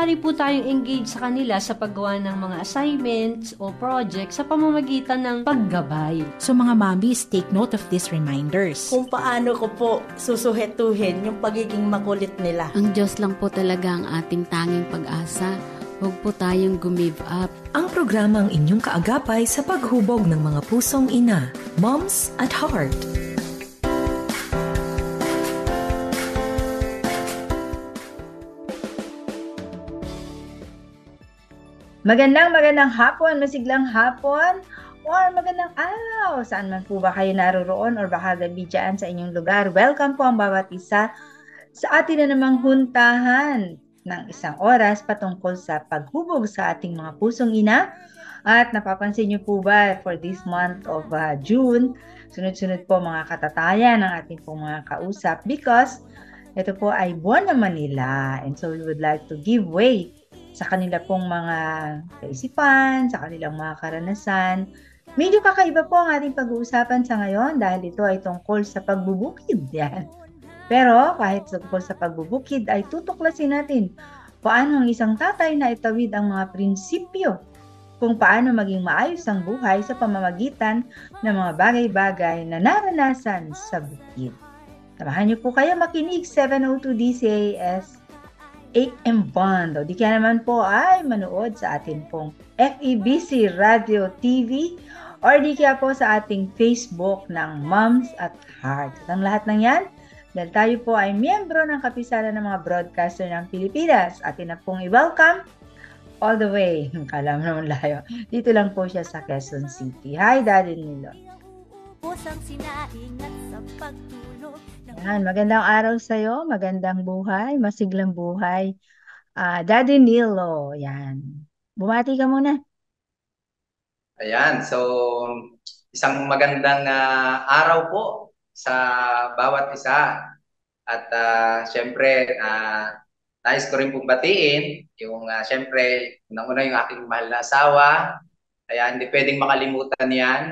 maaari po tayong engage sa kanila sa paggawa ng mga assignments o projects sa pamamagitan ng paggabay. So mga mommies, take note of these reminders. Kung paano ko po susuhetuhin yung pagiging makulit nila. Ang Diyos lang po talaga ang ating tanging pag-asa. Huwag po tayong gumive up. Ang programang inyong kaagapay sa paghubog ng mga pusong ina. Moms at Heart. Magandang hapon, masiglang hapon, or magandang araw. Saan man po ba kayo naroroon or baka gabi dyan sa inyong lugar. Welcome po ang bawat isa sa atin na namang huntahan ng isang oras patungkol sa paghubog sa ating mga pusong ina. At napapansin niyo po ba for this month of June, sunod-sunod po mga katatayan ng ating pong mga kausap because ito po ay buwan naman nila. And so we would like to give way sa kanila pong mga kaisipan, sa kanilang mga karanasan. Medyo kakaiba po ang ating pag-uusapan sa ngayon dahil ito ay tungkol sa pagbubukid. Yan. Pero kahit tungkol sa pagbubukid ay tutuklasin natin paano ang isang tatay na itawid ang mga prinsipyo kung paano maging maayos ang buhay sa pamamagitan ng mga bagay-bagay na naranasan sa bukid. Samahan niyo po kayo makinig 702 DCAS AM Bond. O di kaya naman po ay manood sa atin pong FEBC Radio TV or di kaya po sa ating Facebook ng Moms at Heart. At ang lahat ng yan, dahil tayo po ay miyembro ng kapisanan ng mga broadcaster ng Pilipinas. Atin na pong i-welcome all the way. Kala mo naman layo. Dito lang po siya sa Quezon City. Hi, Daddy Nilo. Yan, magandang araw sa'yo, magandang buhay, masiglang buhay. Daddy Nilo, yan. Bumati ka muna. Ayan, so isang magandang araw po sa bawat isa. At syempre, nais ko rin pong batiin yung syempre, unang-una yung aking mahal na asawa. Kaya hindi pwedeng makalimutan yan.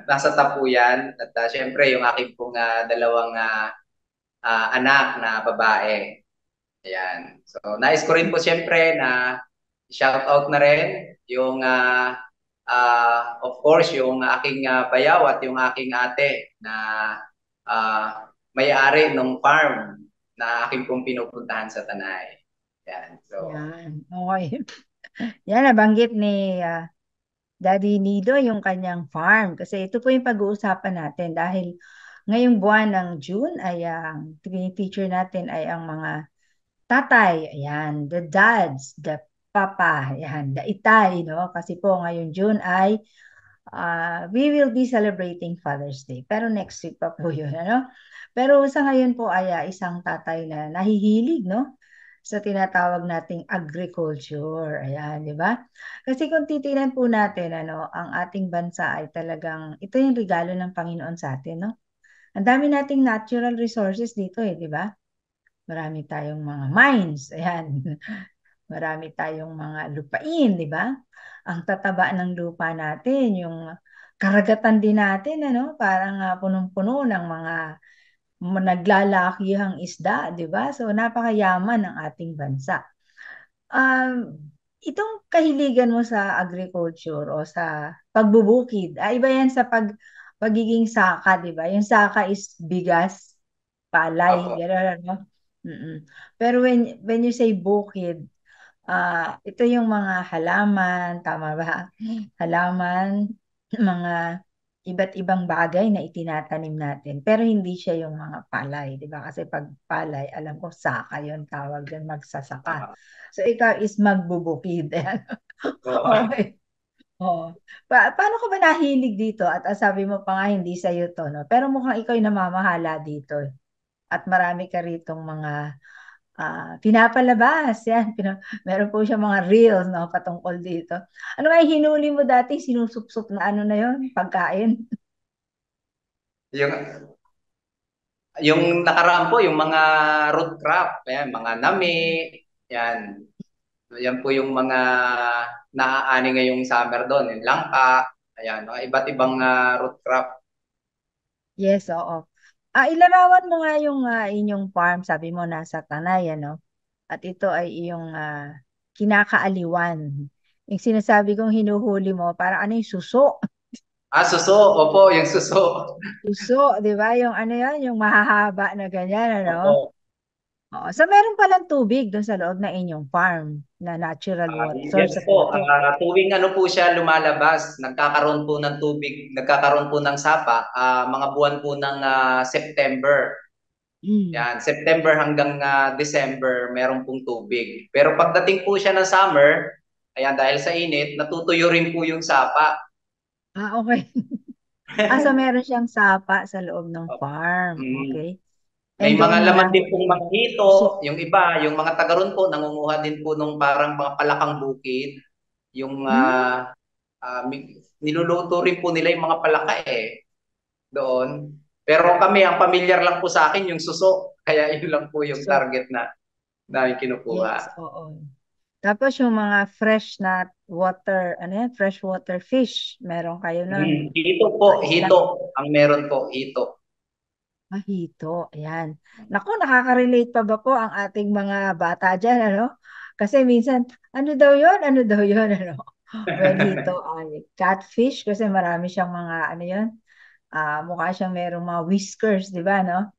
Nasa tapu yan. At syempre, yung aking pong dalawang anak na babae. Ayan. So, nais ko rin po syempre na shout out na rin yung of course yung aking bayaw at yung aking ate na may-ari ng farm na aking pong pinupuntahan sa Tanay. Yan. So, yan. Okay. Yan, nabanggit ni Daddy Nido yung kanyang farm. Kasi ito po yung pag-uusapan natin dahil ngayong buwan ng June ay ang feature natin ay ang mga tatay, ayan, the dads, the papa, ayan, the itay, no? Kasi po ngayong June ay we will be celebrating Father's Day. Pero next week pa po yun, ano? Pero sa ngayon po ay isang tatay na nahihilig, no? Sa tinatawag nating agriculture. Ayan, di ba? Kasi kung titingnan po natin, ano, ang ating bansa ay talagang, ito yung regalo ng Panginoon sa atin, no? Ang dami nating natural resources dito, di ba? Marami tayong mga mines, ayan. Marami tayong mga lupain, di ba? Ang tataba ng lupa natin, yung karagatan din natin, ano, parang punong-puno ng mga naglalakihang isda, di ba? So, napakayaman ng ating bansa. Itong kahiligan mo sa agriculture o sa pagbubukid, iba yan sa pagiging saka, di ba? Yung saka is bigas, palay, gano'n, ano? Pero when you say bukid, ito yung mga halaman, tama ba? Halaman, mga iba't ibang bagay na itinatanim natin. Pero hindi siya yung mga palay, di ba? Kasi pag palay, alam ko, saka yun, tawag din, magsasaka. So, ikaw is magbubukid. Okay. Oh. Paano ka ba nahilig dito? At sabi mo pa nga, hindi sa'yo to, no? Pero mukhang ikaw yung namamahala dito. At marami ka ritong mga pinapalabas. Yan. Meron po siya mga reels, no, patungkol dito. Ano nga yung hinuli mo dati? Sinusupsup na ano na yon pagkain? yung nakaraan po, yung mga root crop, ayan, mga nami, yan. Yan po yung mga naaani ngayong summer doon, yung langka, ayan, mga iba't ibang root crop. Yes, oo. Ilarawan mo nga yung inyong farm, sabi mo nasa Tanay, ano? at ito ay iyong kinakaaliwan. Yung sinasabi kong hinuhuli mo, parang ano yung suso. Suso. Opo, yung suso. Suso, di ba? Yung ano yan, yung mahahaba na ganyan, ano? Opo. Oo. So, meron palang tubig doon sa loob ng inyong farm na natural water, source Yes of po, water. tuwing ano po siya lumalabas, nagkakaroon po ng tubig, nagkakaroon po ng sapa, mga buwan po ng September. Yan, September hanggang December, meron pong tubig. Pero pagdating po siya ng summer, ayan, dahil sa init, natutuyo rin po yung sapa. Okay. So meron siyang sapa sa loob ng farm. Mm. Okay. May And doon mga mo laman din pong nahuli. mga hito, yung iba, yung mga taga ron po, nangunguha din po nung parang mga palakang bukid. Yung niluluto rin po nila yung mga palaka doon. Pero kami, ang familiar lang po sa akin yung suso. Kaya yun lang po yung So, target na namin yes, kinukuha. oo. Tapos yung mga fresh na water, ano yan, freshwater fish, meron kayo nun. Hito po, Ilang hito. Ang meron po, hito. hito, ayan. Naku, nakaka-relate pa ba po ang ating mga bata dyan, ano? Kasi minsan, ano daw yun? Ano daw yun, ano? Well, hito, catfish, kasi marami siyang mga, ano yun? Mukha siyang merong mga whiskers, di ba, no?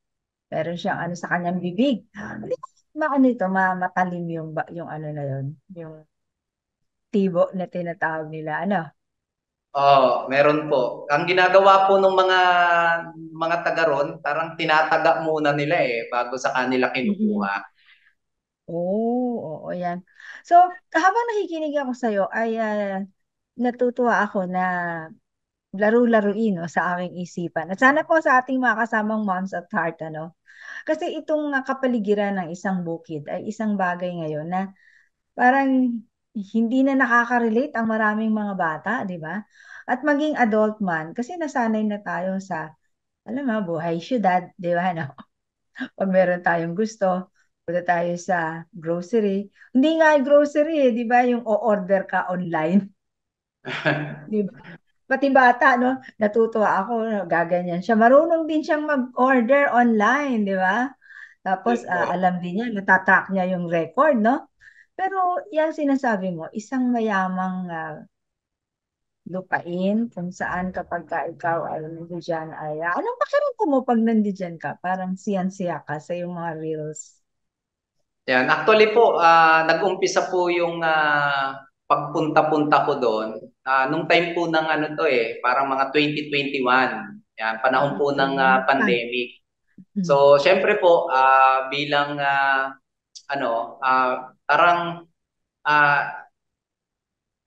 Meron siyang ano sa kanyang bibig. Ano ito, matalim yung ano na yun, yung tibo na tinatawag nila, ano? Meron po. Ang ginagawa po ng mga taga ron, parang tinataga muna nila bago sa kanila Mhm. kinukuha. Oo, yan. So, habang nakikinig ako sa'yo, ay natutuwa ako na laro-laruin no, sa aking isipan. At sana po sa ating mga kasamang moms at heart, ano? Kasi itong kapaligiran ng isang bukid ay isang bagay ngayon na parang hindi na nakaka-relate ang maraming mga bata, di ba? At maging adult man, kasi nasanay na tayo sa, alam mo, buhay syudad, di ba, no? Pag meron tayong gusto, punta tayo sa grocery. Hindi nga grocery, di ba, yung o-order ka online, di ba? Pati bata, no? Natutuwa ako, gaganyan siya. Marunong din siyang mag-order online, di ba? Tapos, Yes po. alam din niya, natatrack niya yung record, no? Pero, yan sinasabi mo, isang mayamang lupain kung saan kapag ka ikaw ay nandiyan ay, anong pakiramdam mo pag nandiyan ka? Parang siyan-siya ka sa yung mga reels. Yan. Actually po, nag-umpisa po yung pagpunta-punta ko doon. Nung time po ng ano to parang mga 2021. Yan, panahon po ng Ah, pandemic. mm. So, syempre po, bilang parang ah,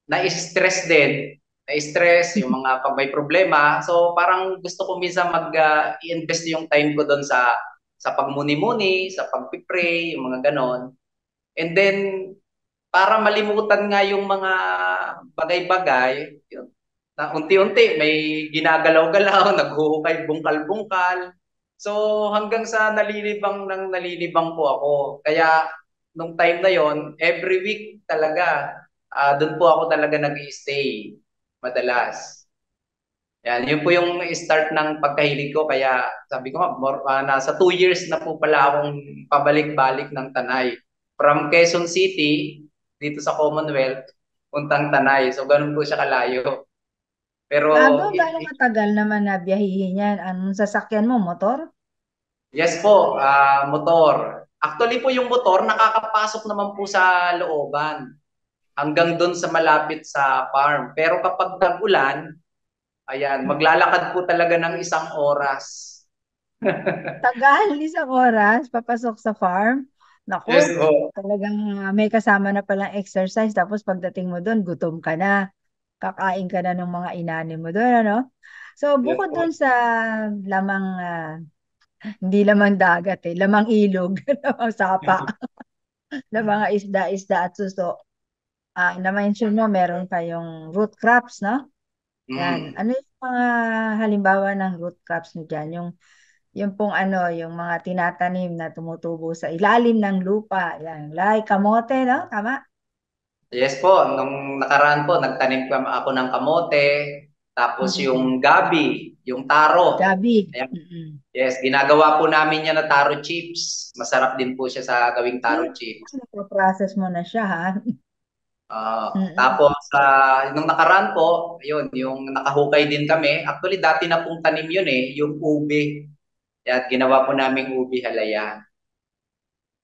na-stress din. Na-stress yung mga pag may problema. So, parang gusto ko minsan mag-i-invest yung time ko doon sa pagmuni-muni, sa pagpipray, yung mga ganon. And then, para malimutan nga yung mga bagay-bagay, yun, na unti-unti may ginagalaw-galaw, naghuhukay, bungkal-bungkal. So hanggang sa nalilibang po ako. Kaya nung time na yon, every week talaga, doon po ako talaga nag-stay madalas. Yan, yun po yung start ng pagkahilig ko. Kaya sabi ko, nasa 2 years na po pala akong pabalik-balik ng Tanay. From Quezon City, dito sa Commonwealth, puntang Tanay. So, ganun po siya kalayo. Pero, Gaano katagal naman na biyahihin yan? Anong sasakyan mo? Motor? yes po, motor. Actually po yung motor, nakakapasok naman po sa looban. Hanggang doon sa malapit sa farm. Pero kapag tag-ulan, ayan, maglalakad po talaga ng 1 oras. Tagal, 1 oras, papasok sa farm. Yes Naku, po. talagang may kasama na palang exercise. Tapos pagdating mo doon, gutom ka na. Kakain ka na ng mga inanim mo doon, ano? So, Yes bukod po. doon sa lamang, hindi lamang dagat lamang ilog, lamang sapa, na mga isda-isda at suso. Na-mention mo, meron kayong root crops, no? Yan. Mm. Ano yung mga halimbawa ng root crops nyo dyan? Yung pong ano, yung mga tinatanim na tumutubo sa ilalim ng lupa. Yan. Like kamote, no? Tama? Yes po, nung nakaraan po, nagtanim ako ng kamote, tapos Mm-mm. yung gabi, yung taro. Gabi. Ayan. Mm-mm. Yes, ginagawa po namin yan na taro chips. Masarap din po siya sa gawing taro chips. Process mo na siya, ha? Mm-mm. Tapos, nung nakaraan po, yun, yung nakahukay din kami. Actually, dati na pong tanim yun yung ube. At ginawa po naming ube halaya.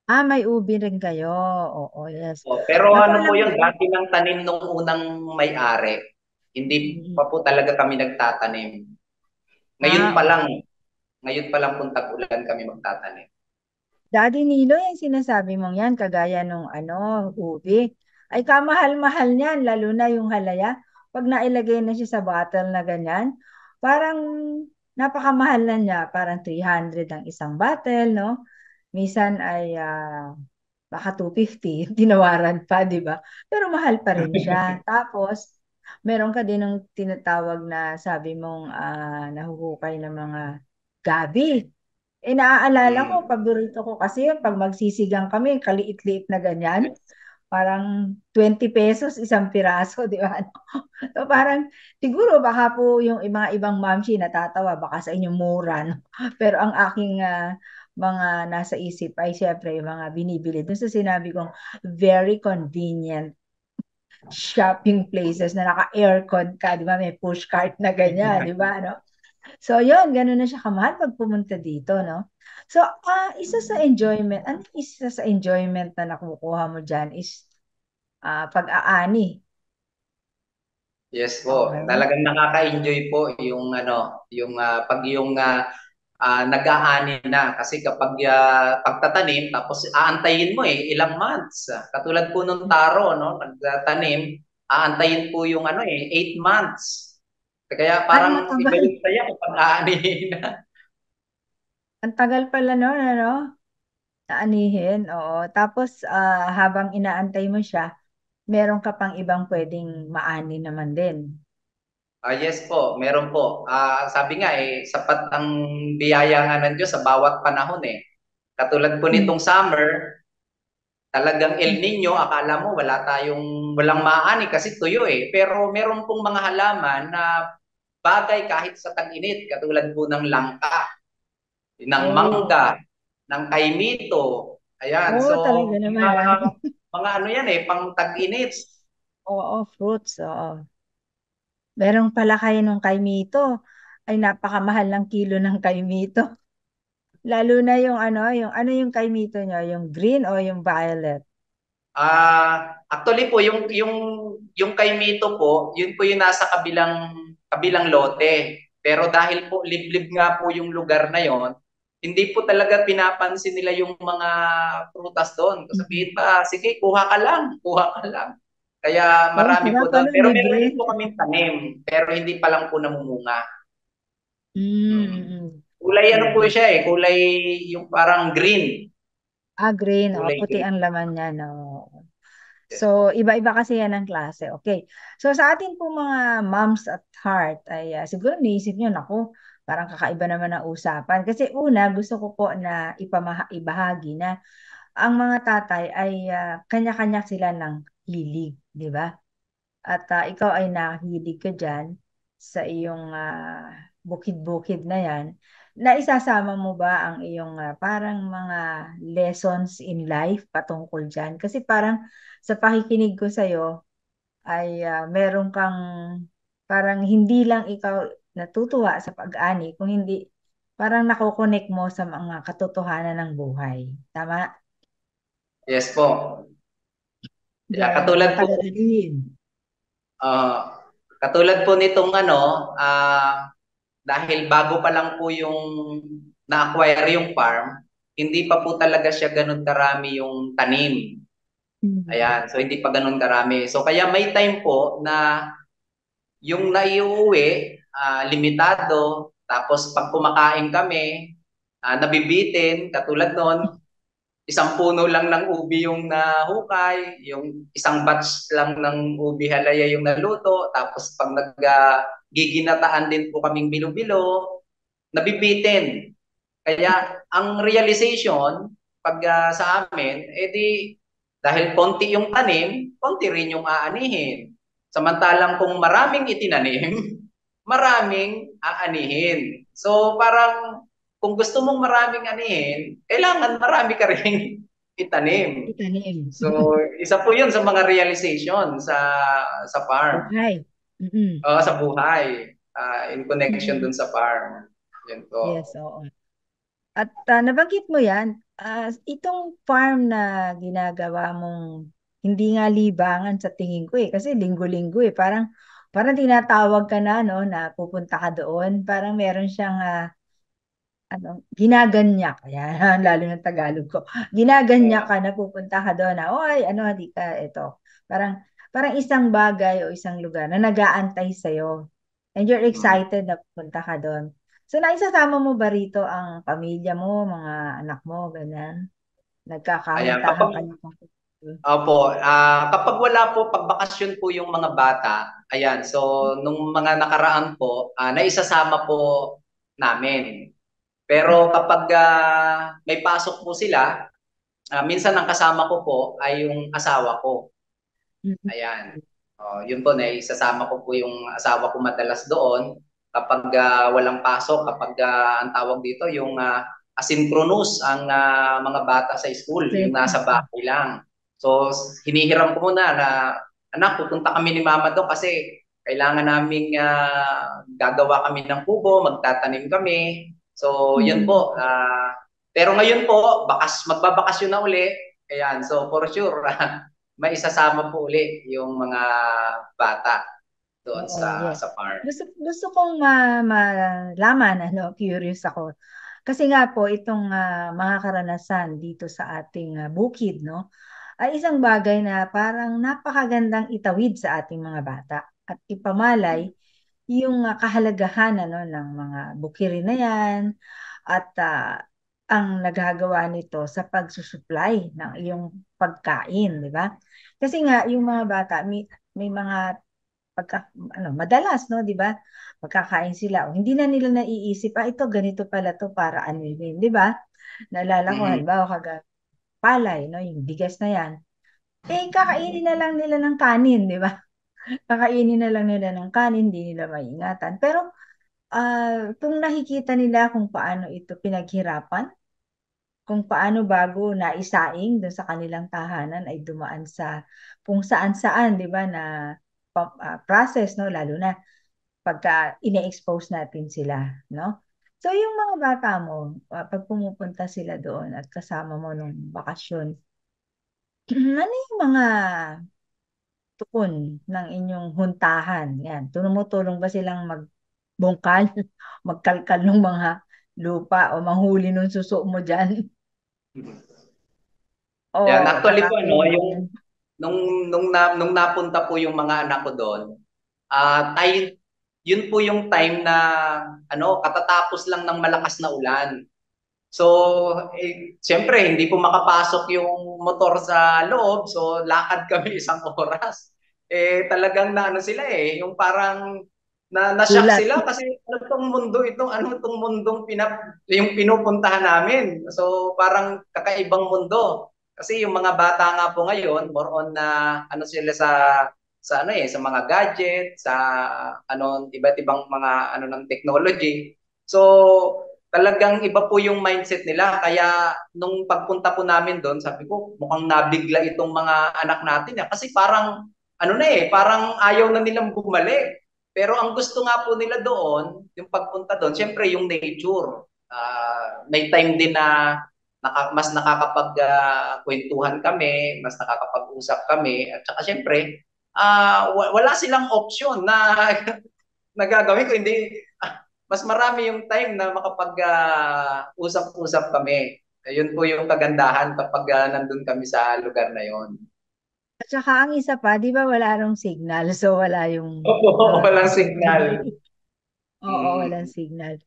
May ubi rin kayo. Oo, yes. Pero Naku, ano alam po mo, yun, dati ng tanim nung unang may-ari. Hindi pa po talaga kami nagtatanim. Ngayon pa lang, ngayon pa lang kung tag-ulan kami magtatanim. Daddy Nilo, yung sinasabi mong yan, kagaya nung ubi, ay kamahal-mahal niyan, lalo na yung halaya. Pag nailagay na siya sa bottle na ganyan, parang napakamahal na niya, parang 300 ang isang bottle, no? Minsan ay baka 250, tinawaran pa, di ba? Pero mahal pa rin siya. Tapos, meron ka din ng tinatawag na sabi mong nahuhukay ng mga gabi. Naaalala ko, paborito ko kasi yun, pag magsisigang kami, kaliit-liit na ganyan, parang 20 pesos isang piraso, di ba? So parang, siguro baka po yung mga ibang mamshi natatawa, baka sa inyo mura, no? Pero ang aking mga nasa isip ay syempre yung mga binibili. Doon sa sinabi kong very convenient shopping places na naka-aircon ka, di ba? May push cart na ganyan, di ba? No? So, yun, gano'n na siya kamahal pag pumunta dito, no? So, isa sa enjoyment, ano yung isa sa enjoyment na nakukuha mo dyan is pag-aani. Yes po. Okay. Talagang nakaka-enjoy po yung yung pag yung nag-aani na kasi kapag pagtatanim tapos aantayin mo ilang months. Katulad po nung taro no, nagtanim, aantayin po yung 8 months. Kaya Ay, parang iba matagal. yung saya kapag aanihin na. Ang tagal pala no, ano? Naanihin, oo. Tapos, habang inaantay mo siya, meron ka pang ibang pwedeng maani naman din. Yes po, meron po. Sabi nga sapat ang biyaya nga ng Diyos sa bawat panahon Katulad po nitong summer, talagang El Nino, akala mo walang maani kasi tuyo Pero meron pong mga halaman na bagay kahit sa tag-init, katulad po ng langka, ng mangga, ng kaimito. Ayan, Oo, so talaga naman. mga ano yan pang tag-init. Oo, fruits, oo. Meron pala kayo nung kaimito. Ay napakamahal ng kilo ng kaimito. Lalo na yung yung kaimito nyo, yung green o yung violet? Actually po yung kay Mito po, yun po yung nasa kabilang lote. Pero dahil po liblib nga po yung lugar na yon, hindi po talaga pinapansin nila yung mga prutas doon. Sabihin pa, sige, kuha ka lang, kuha ka lang. Kaya Oh, marami po sarap doon. Pero meron libre. din po kaming tanim, pero hindi pa lang po namumunga. Kulay ano po Libre. siya kulay yung parang green. Green. Kulay Puti green. ang laman niya, no? Yes po. So, iba-iba kasi yan ang klase. Okay. So, sa atin po mga moms at heart, ay siguro naisip nyo, naku, parang kakaiba naman ang usapan. Kasi una, gusto ko po na ibahagi na ang mga tatay ay kanya-kanya sila ng hilig, di ba? At ikaw ay nahilig ka dyan sa iyong bukid-bukid na yan, na isasama mo ba ang iyong parang mga lessons in life patungkol dyan? Kasi parang sa pakikinig ko sa'yo ay meron kang parang hindi lang ikaw natutuwa sa pag-ani, kung hindi parang nakokonek mo sa mga katotohanan ng buhay. Tama? Yes po. Yeah, Yan, patalalahin. katulad po nitong dahil bago pa lang po yung na-acquire yung farm, hindi pa po talaga siya ganun karami yung tanim. Ayan, so hindi pa ganun karami. So kaya may time po na yung naiuwi, limitado, tapos pag kumakain kami, nabibitin, katulad nun, isang puno lang ng ubi yung nahukay, yung isang batch lang ng ubi halaya yung naluto, tapos pag giginataan din po kaming bilo-bilo, nabibitin. Kaya ang realization pag sa amin, dahil konti yung tanim, konti rin yung aanihin. Samantalang kung maraming itinanim, maraming aanihin. So parang kung gusto mong maraming anihin, kailangan marami ka rin itanim. Itanim. So isa po 'yun sa mga realization sa farm. Buhay. Mm-mm. Sa buhay, in connection Mm-mm. dun sa farm. Yun po. Yes, oo. At nabanggit mo yan, itong farm na ginagawa mong hindi nga libangan sa tingin ko kasi linggo-linggo parang tinatawag ka na no na pupunta ka doon, parang meron siyang ginaganyak, ayan, lalo ng Tagalog ko. Ginaganyak ka na pupunta ka doon na, oy, hindi ka, ito. Parang isang bagay o isang lugar na nag-aantay sa'yo. And you're excited na pupunta ka doon. So, naisasama mo ba rito ang pamilya mo, mga anak mo, ganyan? Ayan, Nagkakahuntahan kayo kung opo, kapag wala po, pag bakasyon po yung mga bata, ayan, so nung mga nakaraan po, naisasama po namin. Pero kapag may pasok po sila, minsan ang kasama ko po ay yung asawa ko. Ayan. Yun po, naisasama ko po yung asawa ko madalas doon kapag walang pasok, kapag ang tawag dito, yung asynchronous ang mga bata sa school, yung nasa bahay lang. So, hinihiram ko muna na, anak, pupunta kami ni mama doon kasi kailangan naming gagawa kami ng kubo, magtatanim kami. So, yun po. Pero ngayon po, magbabakasyon na uli. Ayan, so for sure, maisasama po uli yung mga bata doon yes. sa farm. Gusto kong malaman, curious ako. Kasi nga po, itong mga karanasan dito sa ating bukid, no, ay isang bagay na parang napakagandang itawid sa ating mga bata at ipamalay yung kahalagahan ng mga bukiri na yan at ang nagagawa nito sa pagsusupply ng iyong pagkain, di ba? Kasi nga yung mga bata may mga madalas, no, di ba? Pagkakain sila, hindi na nila naiisip, ito ganito pala to para ano yun, di ba? Naalala ko, halimbawa, palay, no, yung bigas na yan. Kakainin na lang nila ng kanin, di ba? Kakainin na lang nila ng kanin, hindi nila maiingatan. Pero, kung nakikita nila kung paano ito pinaghirapan, kung paano bago naisaing doon sa kanilang tahanan ay dumaan sa kung saan-saan, di ba, na process, no, lalo na pagka ine-expose natin sila, no? So, yung mga bata mo, pag pumupunta sila doon at kasama mo nung bakasyon, ano yung mga tuon ng inyong huntahan? Yan, tumutulong ba silang magbungkal, magkalkal ng mga lupa o manghuli ng suso mo dyan? Yan, actually po, no, Nakakailan yung yan. nung napunta po yung mga anak ko doon, yun po yung time na katatapos lang ng malakas na ulan. So, siyempre, hindi po makapasok yung motor sa loob. So, lakad kami isang oras. Talagang sila yung parang na-shock Gulat. sila kasi ano tong mundong yung pinupuntahan namin. So, parang kakaibang mundo. Kasi yung mga bata nga po ngayon, more on na sila sa mga gadget, sa iba't ibang mga ng technology. So, talagang iba po yung mindset nila. Kaya nung pagpunta po namin doon, sabi ko, mukhang nabigla itong mga anak natin. Kasi parang, parang ayaw na nilang bumalik. Pero ang gusto nga po nila doon, yung pagpunta doon, syempre yung nature. May time din na mas nakakapag-kwentuhan kami, mas nakakapag-usap kami. At saka syempre, wala silang option na nagagawin ko. Hindi, mas marami yung time na makapag-usap-usap kami. Ayun po yung kagandahan kapag nandun kami sa lugar na yon. At saka ang isa pa, di ba wala rong signal? So wala yung... Opo, walang signal. Oo, walang signal.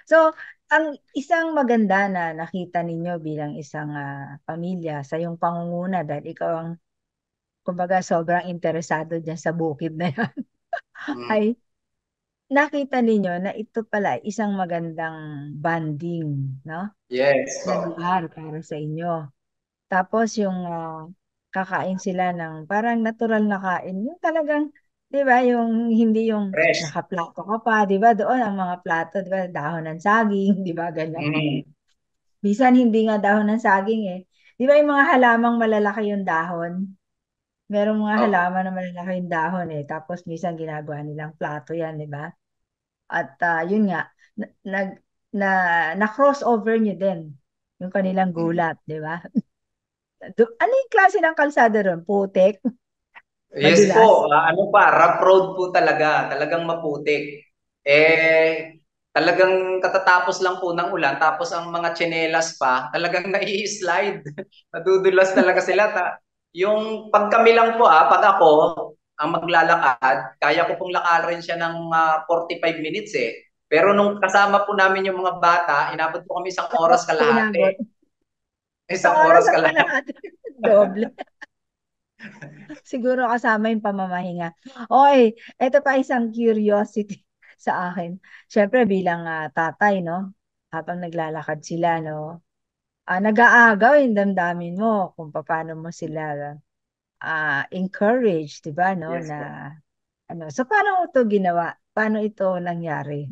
So, ang isang maganda na nakita ninyo bilang isang pamilya sa iyong pangunguna dahil ikaw ang, kumbaga, sobrang interesado dyan sa bukid na yan, ay nakita ninyo na ito pala isang magandang banding, no? Yes. Na lugar para sa inyo. Tapos yung kakain sila ng parang natural na kain, yung talagang 'Di ba? Yung hindi yung Fresh. nakaplato ka pa, 'di ba? Doon ang mga plato, 'di ba? Dahon ng saging, 'di ba? Ganyan. Mm. Minsan hindi nga dahon ng saging eh. 'Di ba yung mga halamang malalaki yung dahon? Merong mga Opo. halaman na malalaki yung dahon eh. Tapos minsan ginagawa nilang plato yan, 'di ba? At yun nga, na, nag na na-crossover niyo din yung kanilang Mm. gulat, 'di ba? Ano yung klase ng kalsada ron? Putik? Yes Madulas? po, ano pa, rough road po talaga, talagang maputik. Talagang katatapos lang po ng ulan, tapos ang mga tsinelas pa, talagang nai-slide. Nadudulas talaga sila. Yung pag kami lang po, pag ako ang maglalakad, kaya ko pong lakarin siya ng 45 minutes eh. Pero nung kasama po namin yung mga bata, inabot po kami isang Ano oras oras po inabot? kalahati. Isang Isang oras oras at kalahati. kalahati. Doble. Siguro kasama yung pamamahinga. Okay, ito pa isang curiosity sa akin. Siyempre bilang tatay, no? Habang naglalakad sila, no? Nag-aagaw yung damdamin mo kung paano mo sila encourage, 'di ba, no? Yes po. Na ano. So paano mo 'to ginawa? Paano ito nangyari?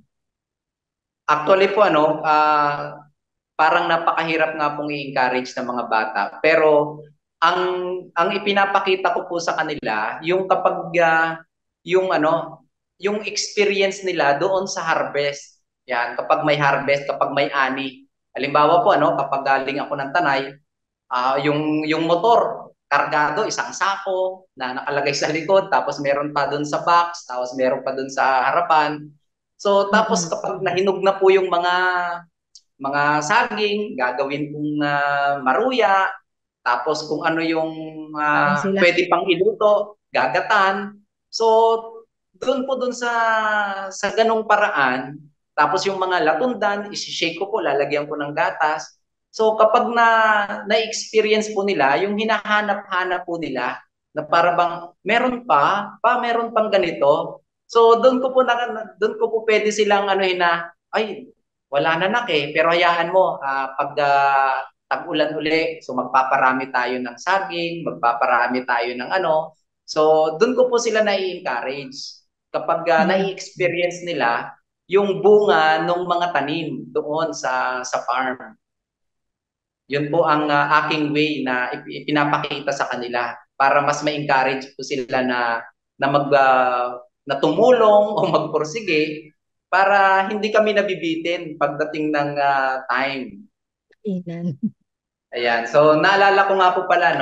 Actually po parang napakahirap nga pong i-encourage ng mga bata. Pero ang ang ipinapakita ko po sa kanila yung kapag yung yung experience nila doon sa harvest. Yan, kapag may harvest, kapag may ani. Halimbawa po kapag galing ako ng Tanay, yung motor kargado, isang sako na nakalagay sa likod, tapos meron pa doon sa box, tapos meron pa doon sa harapan. So tapos Mm-mm. kapag nahinog na po yung mga saging, gagawin kong maruya, tapos kung ano yung Kain sila. pwede pang iluto, gagatan. So, doon sa ganong paraan, tapos yung mga latundan, isi-shake ko po, lalagyan ko ng gatas. So, kapag na-experience po nila, yung hinahanap-hanap po nila, na para bang meron pang ganito. So, doon ko po pwede silang ay, wala na nak eh, pero hayaan mo, pag tag-ulan uli, so magpaparami tayo ng saging, magpaparami tayo ng ano. So, doon ko po sila nai-encourage. Kapag Mm. nai-experience nila yung bunga ng mga tanim doon sa farm. Yun po ang aking way na ipinapakita sa kanila para mas ma-encourage po sila na tumulong o magpursige para hindi kami nabibitin pagdating ng time. Inan. Ayan. So naalala ko nga po pala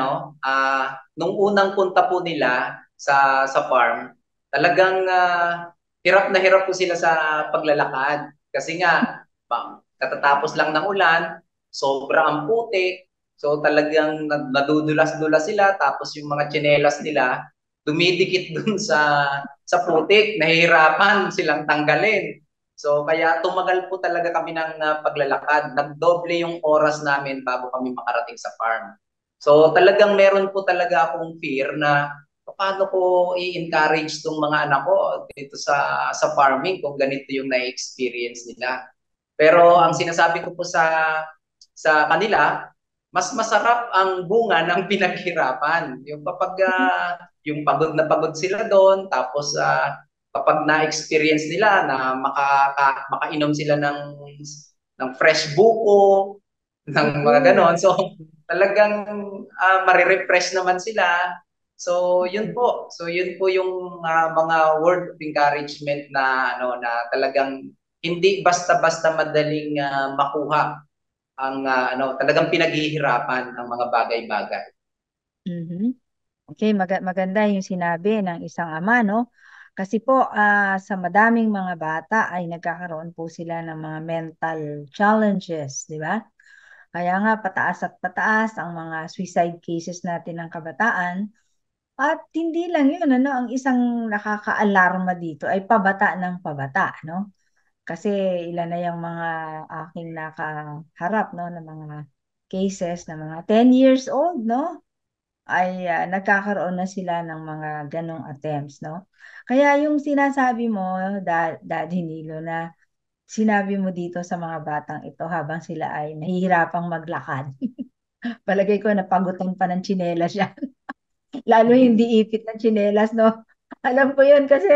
nung unang punta po nila sa farm, talagang hirap na hirap po sila sa paglalakad kasi nga katatapos lang ng ulan, sobra ang putik. So talagang nadudulas-dulas sila, tapos yung mga tsinelas nila dumidikit dun sa putik, nahihirapan silang tanggalin. So kaya tumagal po talaga kami ng paglalakad. Nagdoble yung oras namin bago kami makarating sa farm. So talagang meron po talaga akong fear na paano ko i-encourage tong mga anak ko dito sa farming kung ganito yung na-experience nila. Pero ang sinasabi ko po sa kanila, mas masarap ang bunga ng pinaghirapan. Yung kapag yung pagod na pagod sila doon, tapos kapag na-experience nila na makainom sila ng fresh buko, ng mga ganon. Oo. So talagang marirefresh naman sila. So yun po. So yun po yung mga word of encouragement na talagang hindi basta-basta madaling makuha ang talagang pinaghihirapan ang mga bagay-bagay. Mhm. Okay, maganda yung sinabi ng isang ama, no? Kasi po, sa madaming mga bata ay nagkakaroon po sila ng mga mental challenges, di ba? Kaya nga pataas at pataas ang mga suicide cases natin ng kabataan. At hindi lang yun, ano, ang isang nakakaalarma dito ay pabata ng pabata, no? Kasi ilan na yung mga aking nakaharap, no, ng mga cases ng mga 10 years old, no? Ay nagkakaroon na sila ng mga ganong attempts, no? Kaya yung sinasabi mo, Daddy Nilo, na sinabi mo dito sa mga batang ito habang sila ay nahihirapang maglakad. Palagay ko napagutan pa ng tsinelas yan. Lalo hindi ipit ng tsinelas, no? Alam ko yun kasi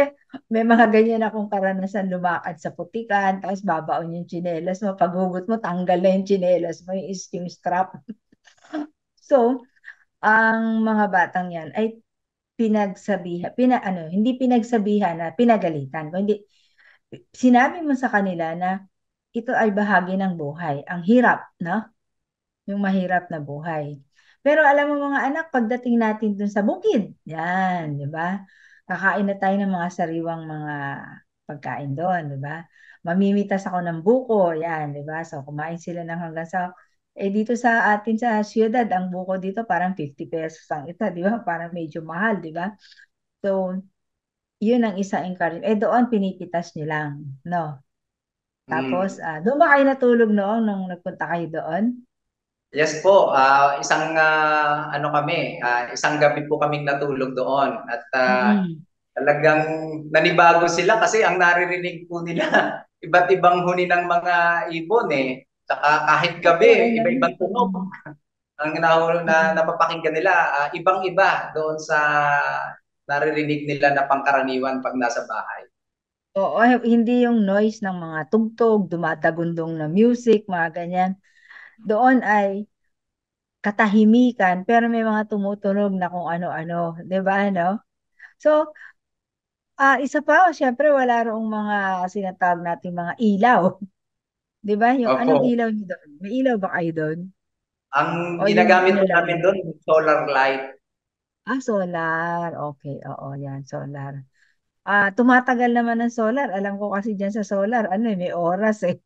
may mga ganyan akong karanasan lumakad sa putikan, tapos babaon yung tsinelas mo, paghugot mo, tanggal na yung tsinelas mo, yung strap. So, ang mga batang yan ay pinagsabihan, hindi pinagsabihan na pinagalitan, kundi sinabi mo sa kanila na ito ay bahagi ng buhay. Ang hirap, no? Yung mahirap na buhay. Pero alam mo mga anak, pagdating natin dun sa bukid, yan, di ba? Kakain na tayo ng mga sariwang mga pagkain doon, di ba? Mamimitas ako ng buko, yan, di ba? So kumain sila ng hanggang sa dito sa atin sa siyudad, ang buko dito parang 50 pesos ang isa, di ba? Parang medyo mahal, di ba? So, yun ang isang encouragement. Doon pinipitas nyo lang, no? Tapos, Mm. doon ba kayo natulog noon nung nagpunta kayo doon? Yes po, isang gabi po kaming natulog doon at Mm. talagang nanibago sila kasi ang naririnig po nila iba't ibang huni ng mga ibon eh. Saka kahit Oo, ay gabi, narinig iba-ibang ko tunog rin. ang Mm. napapakinggan nila, ibang-iba doon sa naririnig nila na pangkaraniwan pag nasa bahay. Oo, hindi yung noise ng mga tugtog, dumadagundong na music, mga ganyan. Doon ay katahimikan, pero may mga tumutunog na kung ano-ano, 'di ba, no? So, isa pa, syempre wala roong mga sinatawag nating mga ilaw, 'di ba? Yung anong Opo. ilaw niyo doon? May ilaw ba kayo doon? Ang O yung ginagamit ano po lang? namin doon, solar light. Solar. Okay, oo, yan, solar. Tumatagal naman ng solar. Alam ko kasi diyan sa solar, may oras eh.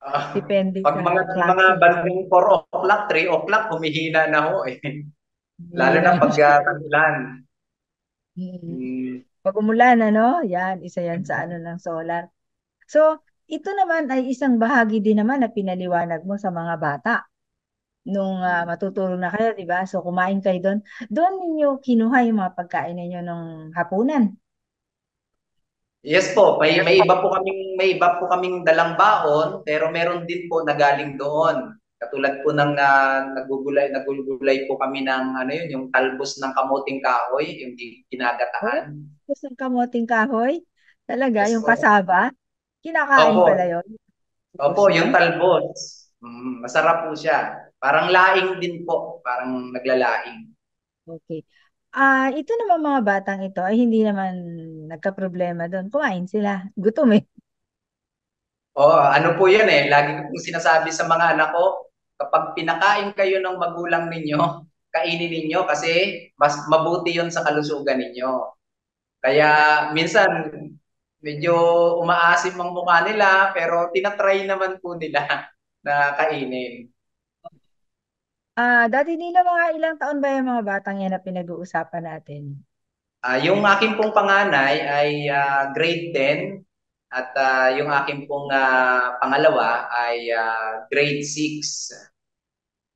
Ah, Depende pag sa mga klase. bandang 4 o'clock, 3 o'clock, humihina na ho eh. Lalo Hindi na na yun pag siya. tag-ulan. Mm. Mm. Pag umulan, yan, isa yan sa ng solar. So, ito naman ay isang bahagi din naman na pinaliwanag mo sa mga bata nung matutulog na kayo, di ba? So, kumain kayo doon. Doon ninyo kinuha yung mga pagkain ninyo nung hapunan. Yes po, may iba po kaming dalang baon, pero meron din po na galing doon. Katulad po ng nagugulay po kami ng ano yun, yung talbos ng kamuting kahoy, yung Oh, ginagataan. gusto ng kamoting kahoy? Talaga, Yes yung po. kasaba? Kinakain Opo, pala yun. opo, Tapos yung niya. talbos. Masarap po siya. Parang laing din po, parang naglalaing. Okay. Ito naman mga batang ito ay hindi naman nagka-problema doon. Kumain sila. Gutom eh. Oo, ano po yan eh. Lagi ko pong sinasabi sa mga anak ko, kapag pinakain kayo ng magulang ninyo, kainin ninyo kasi mas mabuti yon sa kalusugan ninyo. Kaya minsan, medyo umaasim ang mukha nila, pero tinatry naman po nila na kainin. Dati nila mga ilang taon ba yung mga batang yan na pinag-uusapan natin? Yung aking pong panganay ay grade 10 at yung aking pong pangalawa ay grade 6.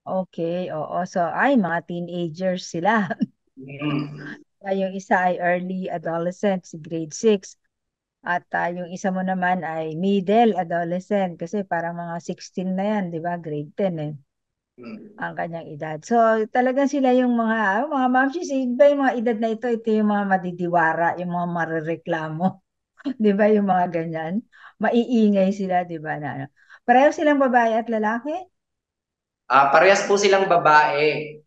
Okay, oo. So, mga teenagers sila. Mm. Yung isa ay early adolescent, si grade 6. At yung isa mo naman ay middle adolescent kasi parang mga 16 na yan, di ba? Grade 10 eh, Mm. ang kanyang edad. So, talagang sila yung mga mamsis, iba yung mga edad na ito yung mga madidiwara, yung mga marereklamo. Di ba yung mga ganyan? Maiingay sila, di ba? Pareho silang babae at lalaki? Parehas po silang babae.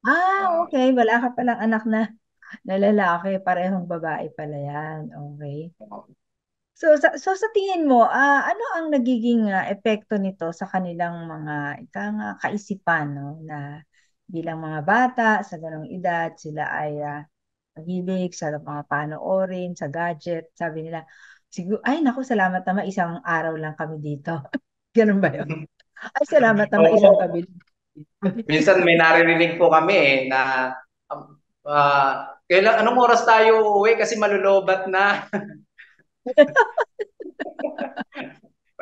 Ah, Okay. Wala ka palang anak na lalaki. Parehong babae pala yan. Okay. So sa tingin mo, ano ang nagiging epekto nito sa kanilang mga kaisipan, no? Na bilang mga bata, sa ganong edad, sila ay mahilig sa mga panoorin, sa gadget. Sabi nila, siguro, ay naku, salamat naman, isang araw lang kami dito. Ganun ba yun? Ay, salamat naman, isang Oo. gabi. Minsan may naririnig po kami na anong oras tayo uuwi kasi malulobat na.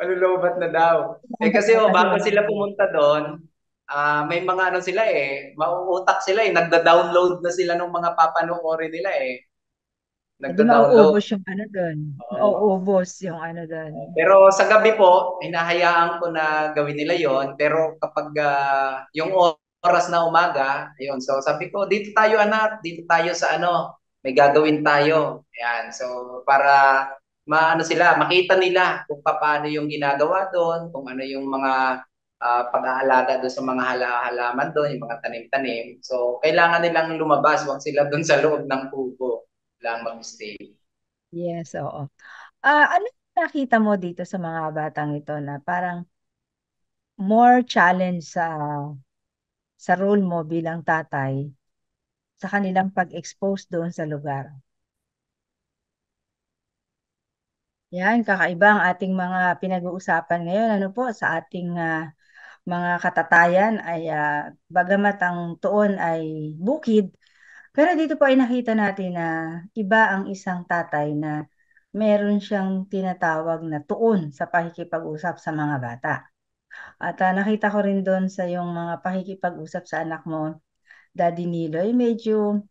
Malulobat na daw. Kasi bago sila pumunta doon, may mga ano sila mauutak sila nagda-download na sila ng mga papanoorin nila Hindi Nagda-download. mauubos yung ano doon. Oo. Mauubos yung ano doon. Pero sa gabi po, hinahayaan ko na gawin nila yon. Pero kapag yung oras na umaga, ayun. So sabi ko, dito tayo anak, dito tayo sa ano, may gagawin tayo. Ayan. So, para maano sila, makita nila kung paano yung ginagawa doon, kung ano yung mga pag-aalaga doon sa mga halaman doon, yung mga tanim-tanim. So, kailangan nilang lumabas, wag sila doon sa loob ng kubo lang mag-stay. Yes, oo. Ano nakita mo dito sa mga batang ito na parang more challenge sa role mo bilang tatay sa kanilang pag-expose doon sa lugar? Yan, kakaiba ang ating mga pinag-uusapan ngayon. Ano po, sa ating mga katatayan ay bagamat ang tuon ay bukid, pero dito po ay nakita natin na iba ang isang tatay na meron siyang tinatawag na tuon sa pakikipag-usap sa mga bata. At nakita ko rin doon sa yung mga pakikipag-usap sa anak mo, Daddy Niloy, medyo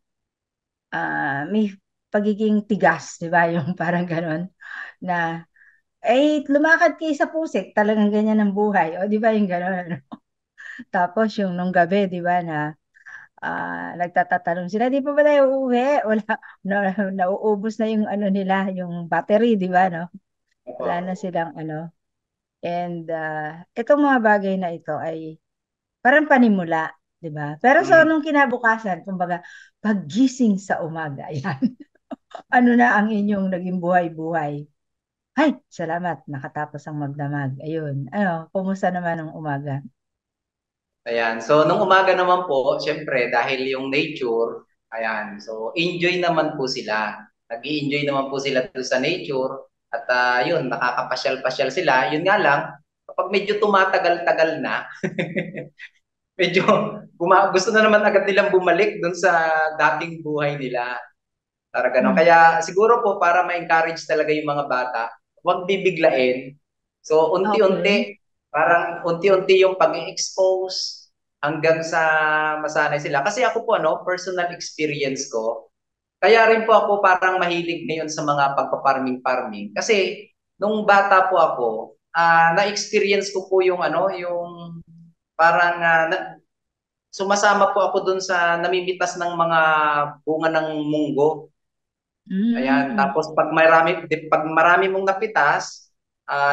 may pagiging tigas, di ba? Yung parang ganon na, lumakad kayo sa pusik, talagang ganyan ang buhay. O, di ba yung ganon? Tapos yung nung gabi, di ba, na nagtatatanong sila, di pa ba tayo uuwi? Wala, nauubos na yung ano nila, yung battery, di ba, no? Wala na silang ano. And itong mga bagay na ito ay parang panimula, di ba? Pero so, nung kinabukasan, kumbaga, paggising sa umaga, yan. Ano na ang inyong naging buhay-buhay? Ay, salamat, nakatapos ang magdamag. Ayun, ano, kumusta naman ang umaga? Ayan. So, nung umaga naman po, syempre, dahil yung nature, ayan. So, enjoy naman po sila. Nag-i-enjoy naman po sila doon sa nature. At yun, nakakapasyal-pasyal sila. Yun nga lang, kapag medyo tumatagal-tagal na, medyo gusto na naman agad nilang bumalik doon sa dating buhay nila. Para ganun. Hmm. Kaya siguro po para ma-encourage talaga yung mga bata, huwag bibiglain. So Okay. unti-unti, parang unti-unti yung pag-expose hanggang sa masanay sila. Kasi ako po personal experience ko, kaya rin po ako parang mahilig ngayon sa mga pagpa-farming-farming. Kasi nung bata po ako, na-experience ko po yung yung parang sumasama po ako dun sa namimitas ng mga bunga ng munggo. Ayan, Mm. tapos pag marami mong napitas,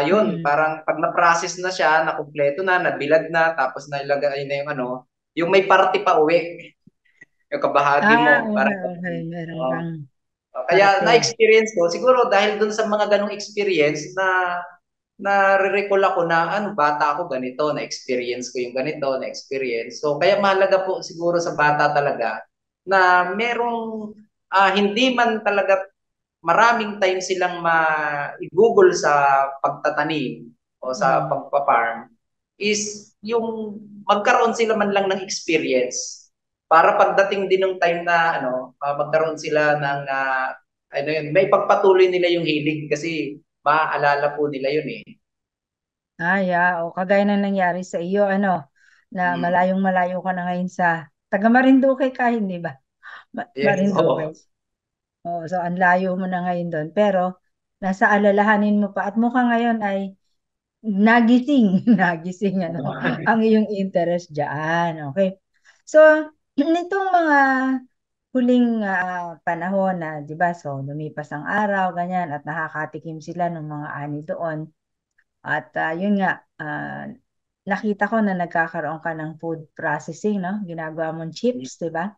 yun, Mm. parang pag na-process na siya, na kumpleto na, nabilad na, tapos nailagay na yung yung may party pa uwi, yung kabahagi mo, Okay, parang okay. Meron oh. kang Kaya parte. na-experience ko, siguro dahil dun sa mga ganong experience na-recall ako na bata ako ganito, na-experience ko yung ganito, na-experience. So kaya mahalaga po siguro sa bata talaga na merong hindi man talaga maraming time silang ma-google sa pagtatanim o sa Mm. pagpa-farm is yung magkaroon sila man lang ng experience para pagdating din ng time na magkaroon sila ng may pagpatuloy nila yung hilig kasi maaalala po nila yun eh. O kagaya na nangyari sa iyo, ano, na Mm. malayong-malayo ka na ngayon sa taga Marinduque ka, hindi ba? Yes, Marinduque. oo. Oh, so ang layo mo na ngayon doon. Pero nasa alalahanin mo pa at mukhang ngayon ay nagising, nagising ano, ang iyong interest diyan. Okay. So, nitong mga huling panahon na, 'di ba? So, lumipas ang araw, ganyan at nakakatikim sila ng mga ani doon. At yun nga, nakita ko na nagkakaroon ka ng food processing, no? Ginagawa mong chips, 'di ba?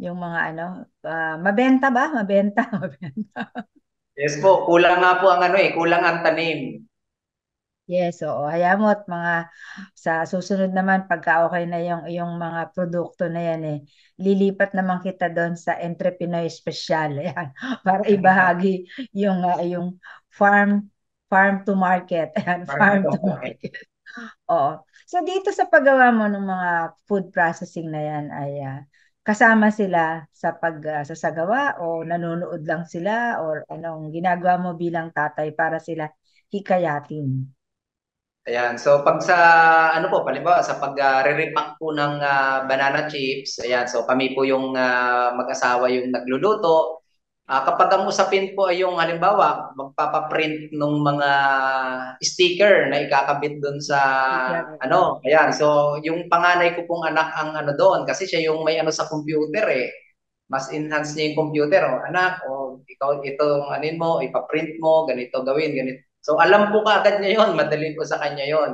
Yung mga mabenta ba? Mabenta, mabenta. Yes po, kulang nga po ang kulang ang tanim. Yes, oo. Hayaan mo at mga sa susunod naman pagka okay na yung iyong mga produkto na yan lilipat naman kita doon sa Entrepreneur Special. Ayan, para ibahagi yung farm farm to market. Ayan, farm to market. Oo. So dito sa paggawa mo ng mga food processing na yan ay kasama sila sa sasagawa o nanonood lang sila or anong ginagawa mo bilang tatay para sila hikayatin? Ayan, so pag sa halimbawa sa pag-re-repack po ng banana chips, ayan, so kami po yung mag-asawa yung nagluluto. Kapag ang usapin po ay yung halimbawa, magpapaprint ng mga sticker na ikakabit doon sa ayan, so yung panganay ko pong anak ang doon kasi siya yung may sa computer eh. mas enhance niya yung computer. O, anak, o, ikaw, itong anin mo, ipaprint mo, ganito gawin, ganito. So, alam po kaagad niya yon, madali po sa kanya yon.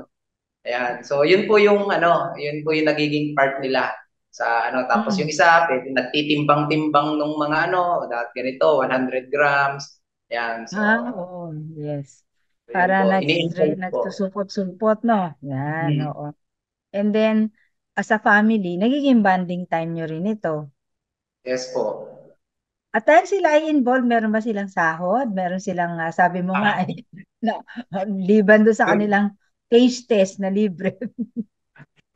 Ayan. So, yun po yung, yun po yung nagiging part nila sa tapos yung isa, nagtitimbang-timbang nung mga ganito, 100 grams. Ayan. So, Oo, yes. yun Para po, ini-involve po. nagsusupot-supot, no? Yan, Hmm. oo. And then, as a family, nagiging bonding time nyo rin ito. Yes po. At dahil sila ay involved, meron ba silang sahod? Meron silang, sabi mo nga, na, liban doon sa kanilang taste test na libre.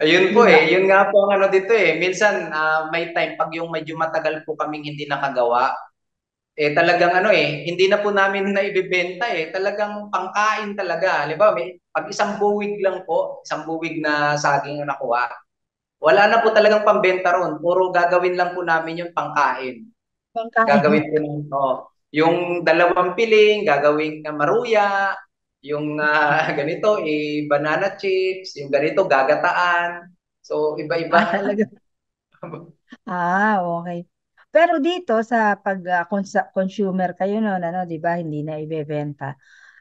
Ayun Di po ba? yun nga po ang dito minsan may time pag yung medyo matagal po kaming hindi nakagawa, talagang hindi na po namin naibebenta talagang pangkain talaga. Halimbawa, pag isang buwig lang po, isang buwig na saging ang nakuha, wala na po talagang pambenta ron. Puro gagawin lang po namin yung pangkain. Pangkain. Gagawin po yung dalawang piling, gagawin na maruya, yung ganito, banana chips, yung ganito, gagataan. So, iba-iba. Talaga. Okay. Pero dito sa pag consumer kayo noon, 'di ba, hindi na ibebenta.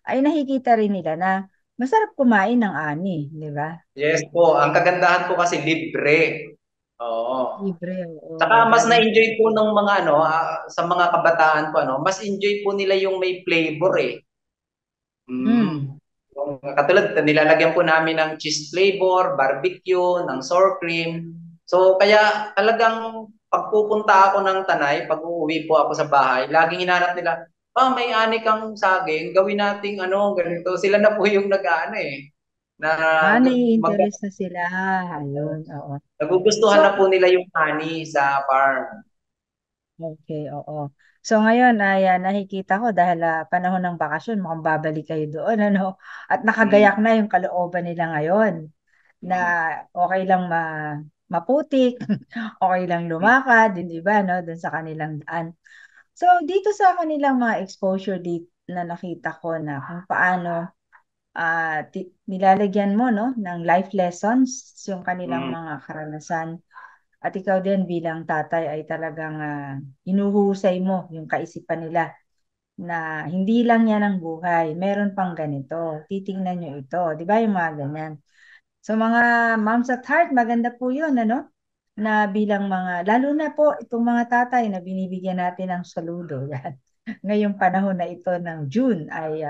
Ay nakikita rin nila na masarap kumain ng ani, 'di ba? Yes po. Ang kagandahan po kasi libre. Oo. Libre, oo, Saka mas galing. na-enjoy po ng mga sa mga kabataan po mas enjoy po nila yung may flavor Hmm. Katulad, nilalagyan po namin ng cheese flavor, barbecue, ng sour cream. So, kaya talagang pagpupunta ako ng Tanay, pag uuwi po ako sa bahay, laging hinanap nila, may ani kang saging, gawin nating ganito. Sila na po yung na mag Nai-interest na sila. Ayun, oo. nagugustuhan So, na po nila yung ani sa farm. okay, oo. So ngayon ay nakikita ko dahil panahon ng bakasyon, mukhang babalik kayo doon, ano? At nakagayak Mm. na yung kalooban nila ngayon na okay lang maputik, okay lang lumakad, hindi ba, no? Doon sa kanilang daan. So dito sa kanilang mga exposure dito na nakita ko na kung paano nilalagyan mo, no, ng life lessons yung kanilang Mm. mga karanasan. At ikaw din bilang tatay ay talagang hinuhusay mo yung kaisipan nila na hindi lang yan ang buhay, meron pang ganito, titingnan nyo ito, di ba yung mga ganyan. So mga moms at heart, maganda po yun, ano? Na bilang mga, lalo na po itong mga tatay na binibigyan natin ng saludo. Yan. Ngayong panahon na ito ng June ay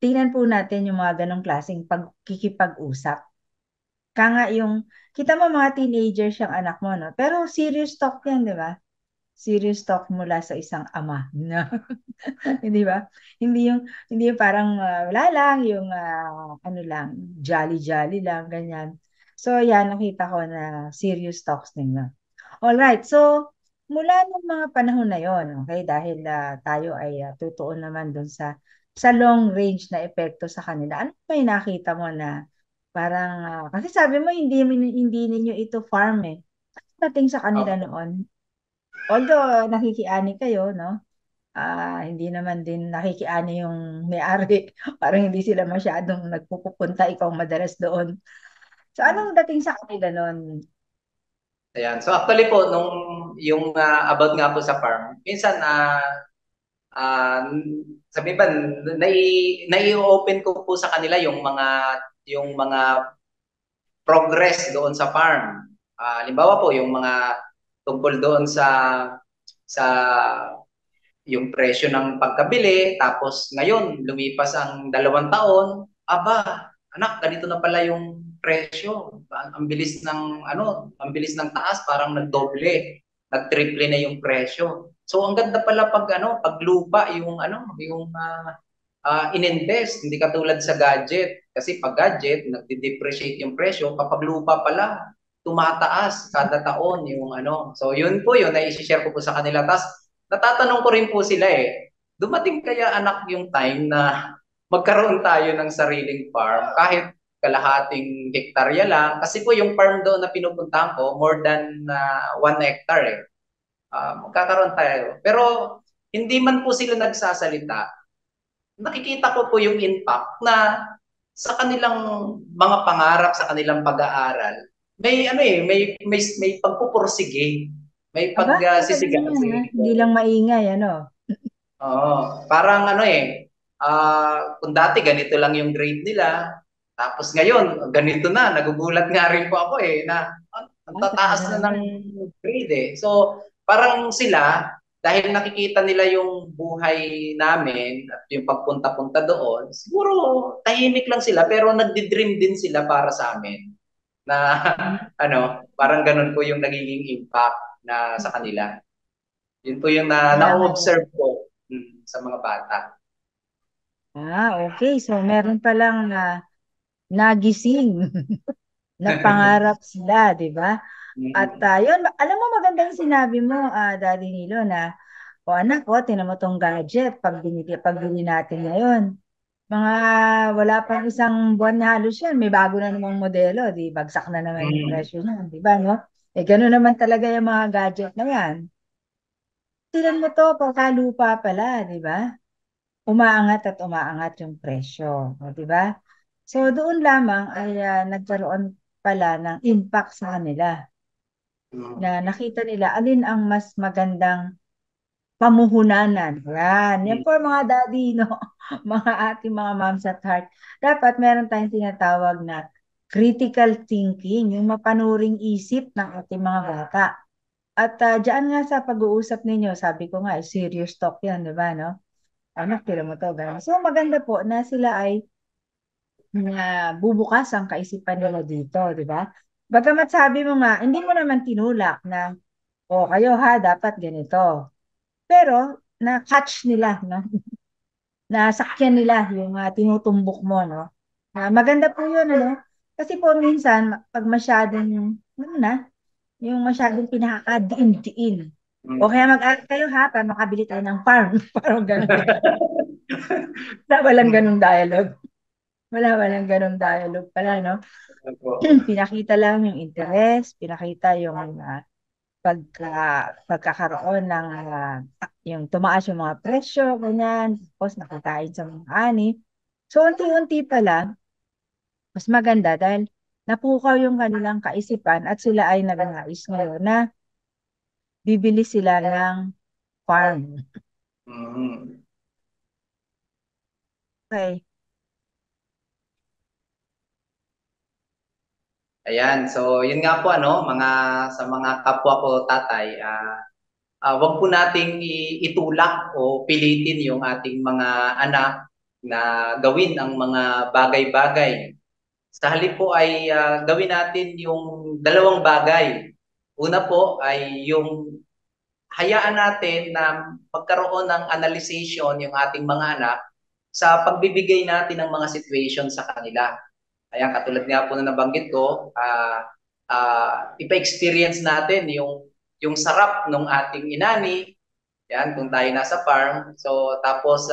tingnan po natin yung mga ganong klaseng pagkikipag-usap. Kaya nga yung, kita mo mga teenagers yung anak mo, no? Pero serious talk yan, di ba? Serious talk mula sa isang ama. No? Hindi ba? Hindi yung parang wala lang, yung ano lang, jolly-jolly lang, ganyan. So, yan, nakita ko na serious talks ninyo. Alright, so, mula nung mga panahon na yon, okay, dahil tayo ay tutuon naman dun sa long range na epekto sa kanila. Ano may nakita mo na parang, kasi sabi mo hindi ninyo ito farm eh. Dating sa kanila Opo. noon, although nakikiani kayo, no? Hindi naman din nakikiani yung may-ari. Parang hindi sila masyadong nagpupunta, ikaw madalas doon. So, anong dating sa kanila noon? Ayan. So actually po, nung yung about nga po sa farm, minsan uh, sabi ba, nai-open ko po sa kanila yung mga progress doon sa farm. Halimbawa po, yung mga tungkol doon sa yung presyo ng pagkabili, tapos ngayon, lumipas ang 2 taon, aba, anak, ganito na pala yung presyo. Ang bilis ang bilis ng taas, parang nagdoble, nagtriple na yung presyo. So ang ganda pala pag lupa yung ininvest, hindi katulad sa gadget. Kasi pag gadget, nagde-depreciate yung presyo, kapag lupa pala, tumataas kada taon yung So yun po yun, na-share ko po sa kanila. Tapos natatanong ko rin po sila dumating kaya anak yung time na magkaroon tayo ng sariling farm kahit kalahating hektarya lang. Kasi po yung farm doon na pinupuntahan ko, more than 1 hectare magkakaroon tayo. Pero hindi man po sila nagsasalita, nakikita ko po yung impact na sa kanilang mga pangarap, sa kanilang pag-aaral, may pagpupursige, may Aba, galing pagsisigaw naman ha. si Hindi lang maingay, ano? Oo, parang ano kung dati ganito lang yung grade nila, tapos ngayon ganito na, nagugulat nga rin po ako na ang Ah, tataas talaga na ng naman. grade eh. So, parang sila, dahil nakikita nila yung buhay namin at yung pagpunta-punta doon, siguro tahimik lang sila pero nagdi-dream din sila para sa amin na parang ganun po yung nagiging impact na sa kanila. Yun po yung Kaya nga. na-observe ko sa mga bata. Okay. So, meron palang nagising na pangarap sila, di ba? At Mm. yun, alam mo magandang sinabi mo, Daddy Nilo, na o anak ko, tinan mo tong gadget, pagbili natin ngayon. Mga wala pang isang buwan na halos yan, may bago na namang modelo, di bagsak na naman yung Mm. presyo niya, di ba, no? Gano'n naman talaga yung mga gadget na yan. Tinan mo to, pagkalupa pala, di ba? Umaangat at umaangat yung presyo, o, di ba? So doon lamang ay nagkaroon pala ng impact sa kanila na Mm. nakita nila alin ang mas magandang pamuhunanan. Yan po mga daddy, no? Mga ating mga moms at heart. Dapat meron tayong tinatawag na critical thinking, yung mapanuring isip ng ating mga bata. At diyan nga sa pag-uusap ninyo, sabi ko nga, serious talk yan, di ba, no? Anak, tira mo to, gano'n. So maganda po na sila ay bubukas ang kaisipan nila dito, di ba? Bagamat sabi mo nga, hindi mo naman tinulak na, kayo ha, dapat ganito. Pero, na-catch nila, no? Nasakyan nila yung tinutumbok mo, no? Maganda po yun, ano? Kasi po minsan, pag masyadong, yung masyadong pinakadiin-diin. O kaya Mm. mag-aral kayo ha, para makabili tayo ng farm. Parang gano'n. Walang ganung dialogue. Walang ganung dialogue pala, no? Opo. Pinakita lang yung interest, pinakita yung pagka, pagkakaroon ng yung tumaas yung mga presyo, ganyan, tapos nakakain sa mga ani. So, unti-unti pala, mas maganda dahil napukaw yung kanilang kaisipan at sila ay nagnais ngayon na bibili sila ng farm. Mm. Okay. Ayan, so yun nga po mga sa mga kapwa ko tatay, wag po nating itulak o pilitin yung ating mga anak na gawin ang mga bagay-bagay. Sa halip po ay gawin natin yung dalawang bagay. Una po ay yung hayaan natin na pagkaroon ng analyzation yung ating mga anak sa pagbibigay natin ng mga situation sa kanila. Ayan, katulad nga po na nabanggit ko, ipa-experience natin yung sarap ng ating inani, yan, kung tayo nasa farm. So, tapos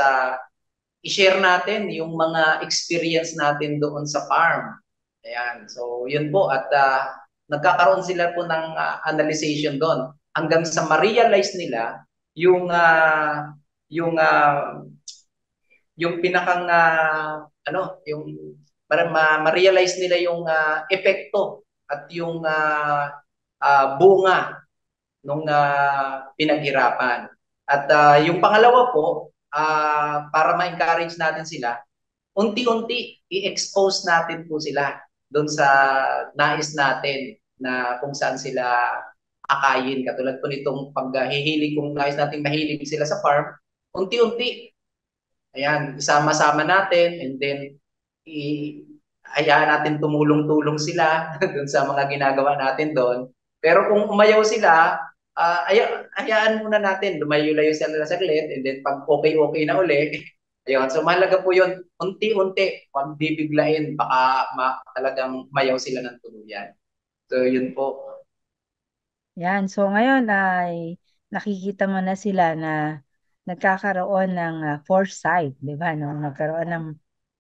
i-share natin yung mga experience natin doon sa farm. Ayan, so yun po. At nagkakaroon sila po ng analyzation doon hanggang sa ma-realize nila yung yung uh, yung pinakang yung para ma-realize nila yung epekto at yung bunga nung pinaghirapan. At yung pangalawa po, para ma-encourage natin sila, unti-unti i-expose natin po sila doon sa nais natin na kung saan sila akayin. Katulad po nitong paghihilig, kung nais natin mahilig sila sa farm, unti-unti, ayan, isama-sama natin and then hayaan natin tumulong-tulong sila doon sa mga ginagawa natin doon. Pero kung umayaw sila, hayaan muna natin, lumayo-layo sila saglit, and then pag okay-okay na uli, ayun. So mahalaga po yun, unti-unti, huwag bibiglain, baka talagang mayaw sila ng tuluyan. So yun po. Yan. So ngayon ay nakikita mo na sila na nagkakaroon ng foresight, di ba? No? Nagkaroon ng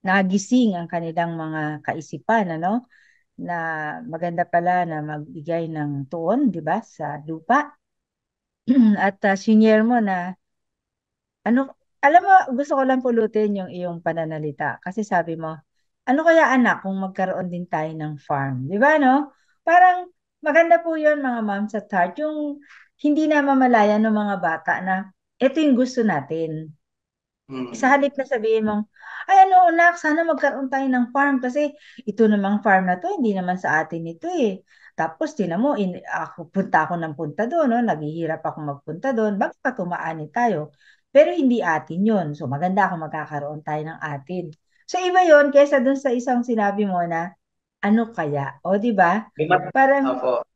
nagising ang kanilang mga kaisipan, ano? Na maganda pala na magbigay ng tuon, di ba? Sa lupa. At senior mo na, ano, alam mo, gusto ko lang pulutin yung iyong pananalita. Kasi sabi mo, ano kaya anak kung magkaroon din tayo ng farm? Di ba, no? Parang maganda po yun mga moms at heart. Yung hindi na mamalayan ng mga bata na ito yung gusto natin. Sa halip na sabihin mong, ay ano anak, sana magkaroon tayo ng farm kasi ito namang farm na to, hindi naman sa atin ito eh. Tapos tinan mo, punta ako ng punta doon, no? Naghihirap ako magpunta doon, bakit pa tumaani tayo? Pero hindi atin yun. So maganda kung magkakaroon tayo ng atin. So iba yun kaysa doon sa isang sinabi mo na, ano kaya? O di ba? Parang, Opo.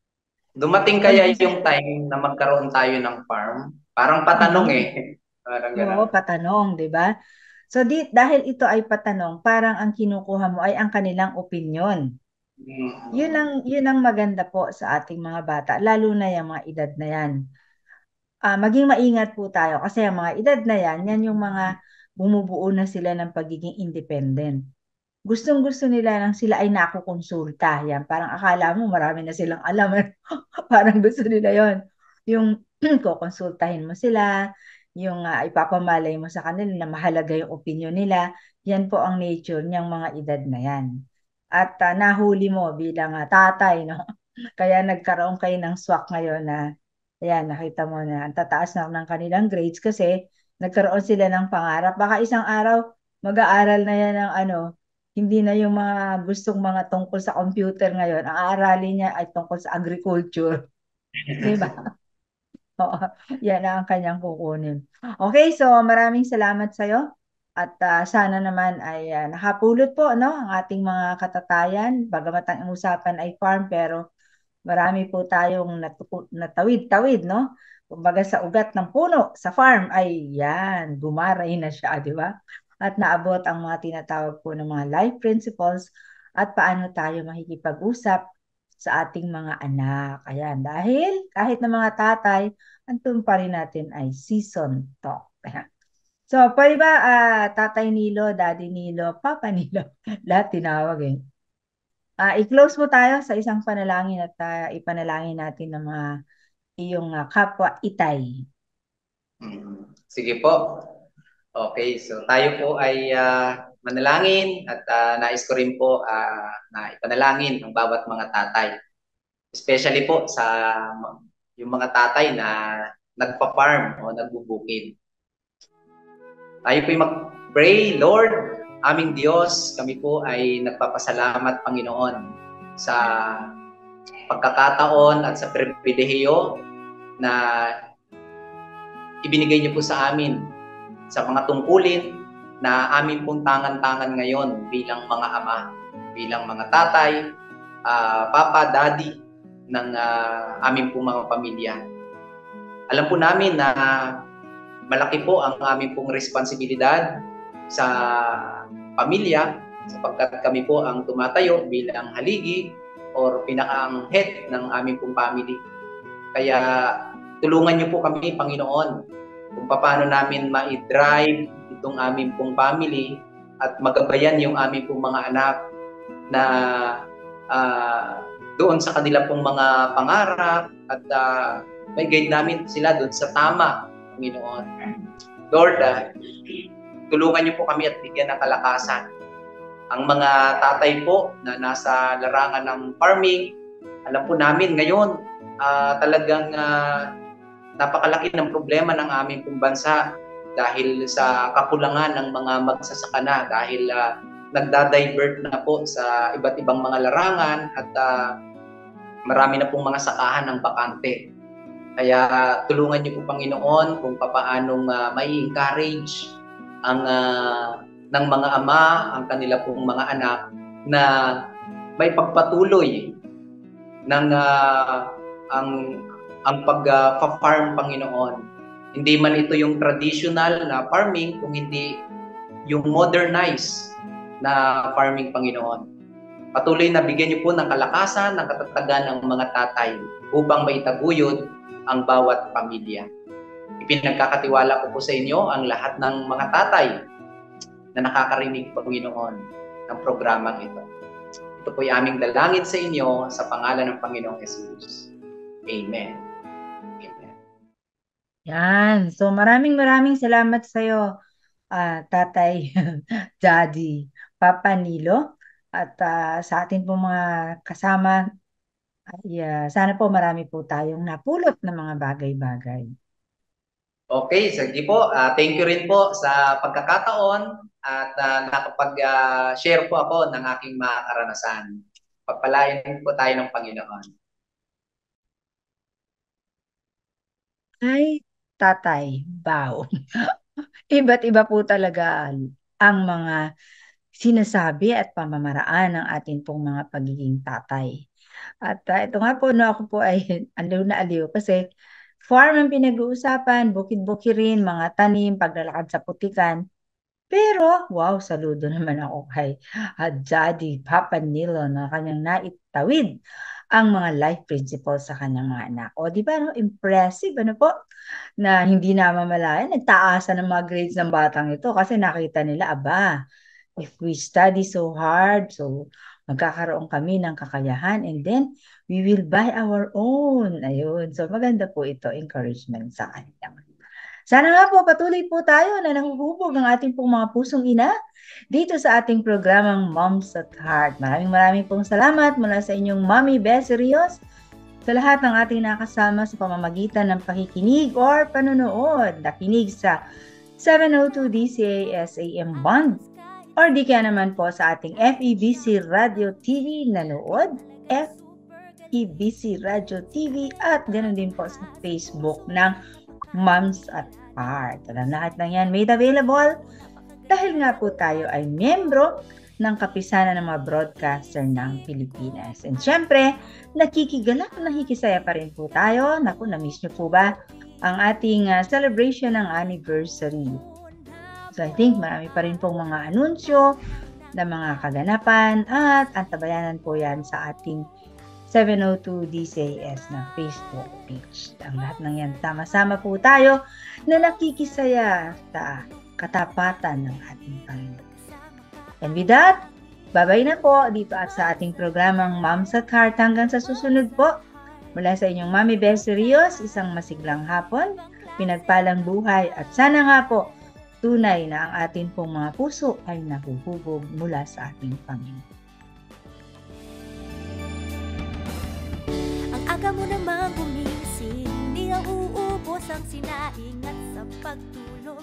Dumating kaya yung time na magkaroon tayo ng farm? Parang patanong eh. Parang oo, gano'n. patanong, di ba? So dahil ito ay patanong, parang ang kinukuha mo ay ang kanilang opinion. Yun ang maganda po sa ating mga bata, lalo na yung mga edad na yan. Maging maingat po tayo kasi ang mga edad na yan yung mga bumubuo na sila ng pagiging independent. Gustong-gusto nila nang sila ay nakukonsulta. Yan, parang akala mo marami na silang alam. Parang gusto nila yon. Yung kukonsultahin mo sila, yung ipapamalay mo sa kanila na mahalaga yung opinion nila. Yan po ang nature niyang mga edad na yan. At nahuli mo bilang tatay, no? Kaya nagkaroon kayo ng swak ngayon na, ayan, nakita mo na ang tataas na ng kanilang grades kasi nagkaroon sila ng pangarap. Baka isang araw, mag-aaral na yan ng hindi na yung mga gustong mga tungkol sa computer ngayon. Ang aaralin niya ay tungkol sa agriculture. Diba? Oo, yan ang kanyang kukunin. Okay, so maraming salamat sa'yo. At sana naman ay nakapulot po no, ang ating mga katatayan. Bagamat ang usapan ay farm, pero marami po tayong natawid-tawid, no? Kumbaga sa ugat ng puno, sa farm, ay yan, gumaray na siya, di ba? At naabot ang mga tinatawag po ng mga life principles at paano tayo makikipag-usap sa ating mga anak. Ayan, dahil kahit na mga tatay, ang pa rin natin ay season talk. So, pwede ba Tatay Nilo, Daddy Nilo, Papa Nilo, lahat tinawag eh. I-close mo tayo sa isang panalangin at ipanalangin natin ng mga iyong kapwa itay. Sige po. Okay, so tayo po ay manalangin at nais ko rin po na ipanalangin ang bawat mga tatay. Especially po sa yung mga tatay na nagpa-farm o nagbubukid. Tayo po ay mag-pray, Lord, aming Diyos, kami po ay nagpapasalamat, Panginoon, sa pagkakataon at sa pribilehiyo na ibinigay niyo po sa amin sa mga tungkulin na amin pong tangan-tangan ngayon bilang mga ama, bilang mga tatay, papa, daddy ng aming pong mga pamilya. Alam po namin na malaki po ang aming pong responsibilidad sa pamilya sapagkat kami po ang tumatayo bilang haligi or pinakaang head ng aming pong family. Kaya tulungan niyo po kami, Panginoon, kung paano namin ma-drive itong aming pong family at magabayan yung aming pong mga anak na doon sa kanila pong mga pangarap at may guide namin sila doon sa tama, Panginoon. Lord, tulungan niyo po kami at bigyan ng kalakasan. Ang mga tatay po na nasa larangan ng farming, alam po namin ngayon, talagang napakalaki ng problema ng aming pong bansa dahil sa kakulangan ng mga magsasaka na dahil nagda-divert na po sa iba't ibang mga larangan at marami na pong mga sakahan ng bakante. Kaya tulungan niyo po, Panginoon, kung paanong mai-encourage ang ng mga ama ang kanila pong mga anak na may pagpatuloy ng ang pag-farm, Panginoon. Hindi man ito yung traditional na farming, kung hindi yung modernized na farming, Panginoon. Patuloy na bigyan niyo po ng kalakasan, ng katatagan ng mga tatay upang maitaguyod ang bawat pamilya. Ipinagkakatiwala ko po sa inyo ang lahat ng mga tatay na nakakarinig, Panginoon, ng programang ito. Ito po ay aming dalangin sa inyo sa pangalan ng Panginoong Jesus. Amen. Amen. Yan. So maraming salamat sa iyo, Tatay Daddy, Papa Nilo, at sa atin po mga kasama Ay, sana po marami po tayong napulot na mga bagay-bagay. Okay, sige po. Thank you rin po sa pagkakataon at nakapag-share po ako ng aking mga karanasan. Pagpalain po tayo ng Panginoon. Ay, tatay, bow. Iba't iba po talaga ang mga sinasabi at pamamaraan ng ating pong mga pagiging tatay. At ito nga po, no, ako po ay aliw na aliw kasi farm ang pinag-uusapan, bukid-bukirin, mga tanim, paglalakad sa putikan. Pero, wow, saludo naman ako kay Daddy Papa Nilo na kanyang naitawid ang mga life principles sa kanyang mga anak. O, di ba, no? Impressive, ano po? Na hindi namamalayan, nagtaasan ng mga grades ng batang ito kasi nakita nila, aba, if we study so hard, so magkakaroon kami ng kakayahan and then we will buy our own. Ayun. So maganda po ito, encouragement sa kanila. Sana nga po patuloy po tayo na nahuhubog ng ating pong mga pusong ina dito sa ating programang Moms at Heart. Maraming pong salamat mula sa inyong Mommy Beserios, sa lahat ng ating nakasama sa pamamagitan ng pakikinig or panonood. Nakinig sa 702 DCAS AM Bond or di kaya naman po sa ating FEBC Radio TV nanood, FEBC Radio TV at ganoon din po sa Facebook ng Moms at Heart. Alam, lahat ng yan made available dahil nga po tayo ay miyembro ng kapisanan ng mga broadcaster ng Pilipinas. And syempre, nakikigalak, nakikisaya pa rin po tayo. Naku, na-miss nyo po ba ang ating celebration ng anniversary? So I think marami pa rin pong mga anunsyo na mga kaganapan at antabayanan po yan sa ating 702 DCAS na Facebook page. Ang lahat ng yan, sama-sama po tayo na nakikisaya sa katapatan ng ating Panginoon. And with that, bye-bye na po dito at sa ating programang Moms at Heart. Hanggang sa susunod po, mula sa inyong Mami Beserios, isang masiglang hapon, pinagpalang buhay at sana nga po, tunay na ang ating pong mga puso ay nahuhubog mula sa ating Panginoon. Ang aga mo namang gumising, di ang uubos ang sinaing at sa pagtulog.